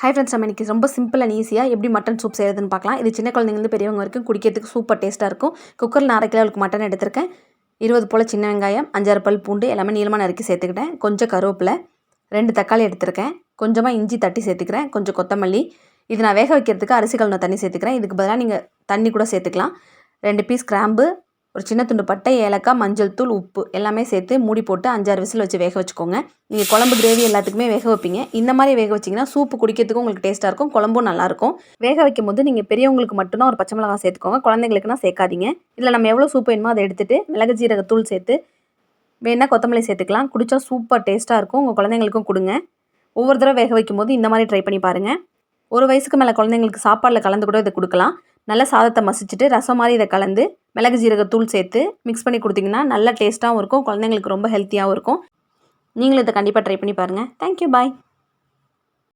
Hi friends, நம்ம இன்றைக்கி ரொம்ப சிம்பிள் அண்ட் ஈஸியாக எப்படி மட்டன் சூப் செய்கிறதுன்னு பார்க்கலாம். இது சின்ன குழந்தைங்கலேருந்து பெரியவங்க வரைக்கும் குடிக்கிறதுக்கு சூப்பர் டேஸ்ட்டாக இருக்கும். குக்கரில் 1/2 கிலோவுக்கு மட்டன் எடுத்திருக்கேன். 20 போல் சின்ன வெங்காயம், 5-6 பல் பூண்டு எல்லாமே நீளமாக நறுக்கி சேர்த்துக்கிட்டேன். கொஞ்சம் கருவேப்பிலை, 2 தக்காளி எடுத்திருக்கேன். கொஞ்சமாக இஞ்சி தட்டி சேர்த்துக்கிறேன். கொஞ்சம் கொத்தமல்லி. இது நான் வேக வைக்கிறதுக்கு அரிசி கழுவின தண்ணி சேர்த்துக்கிறேன். இதுக்கு பதிலாக நீங்கள் தண்ணி கூட சேர்த்துக்கலாம். 2 பீஸ் கிராம்பு, ஒரு சின்ன துண்டு பட்டை, ஏலக்காய், மஞ்சள் தூள், உப்பு எல்லாமே சேர்த்து மூடி போட்டு 5-6 விசில் வச்சு வேக வச்சுக்கோங்க. நீங்கள் குழம்பு கிரேவி எல்லாத்துக்குமே வேக வைப்பீங்க. இந்த மாதிரி வேக வச்சிங்கன்னா சூப்பு குடிக்கிறதுக்கும் உங்களுக்கு டேஸ்ட்டாக இருக்கும், குழம்பும் நல்லாயிருக்கும். வேக வைக்கும் போது நீங்கள் பெரியவங்களுக்கு மட்டும்தான் ஒரு பச்சை மிளகாய் சேர்த்துக்கோங்க, குழந்தைங்களுக்குனா சேர்க்காதீங்க. இதில் நம்ம எவ்வளோ சூப்பு வேணுமோ அதை எடுத்துகிட்டு மிளகு ஜீரகத்தூள் சேர்த்து வேணால் கொத்தமல்லி சேர்த்துக்கலாம். குடித்தா சூப்பர் டேஸ்ட்டாக இருக்கும். உங்கள் குழந்தைங்களுக்கும் கொடுங்க. ஒவ்வொரு தடவை வேக வைக்கும் போது இந்த மாதிரி ட்ரை பண்ணி பாருங்கள். 1 வயசுக்கு மேலே குழந்தைங்களுக்கு சாப்பாடில் கலந்து கூட இதை கொடுக்கலாம். நல்லா சாதத்தை மசிச்சுட்டு ரசம் மாதிரி இதை கலந்து மிளகு ஜீரகத்தூள் சேர்த்து மிக்ஸ் பண்ணி கொடுத்தீங்கன்னா நல்லா டேஸ்ட்டாகவும் இருக்கும், குழந்தைங்களுக்கு ரொம்ப ஹெல்த்தியாகவும் இருக்கும். நீங்களும் இதை கண்டிப்பாக ட்ரை பண்ணி பாருங்கள். தேங்க்யூ, பாய்.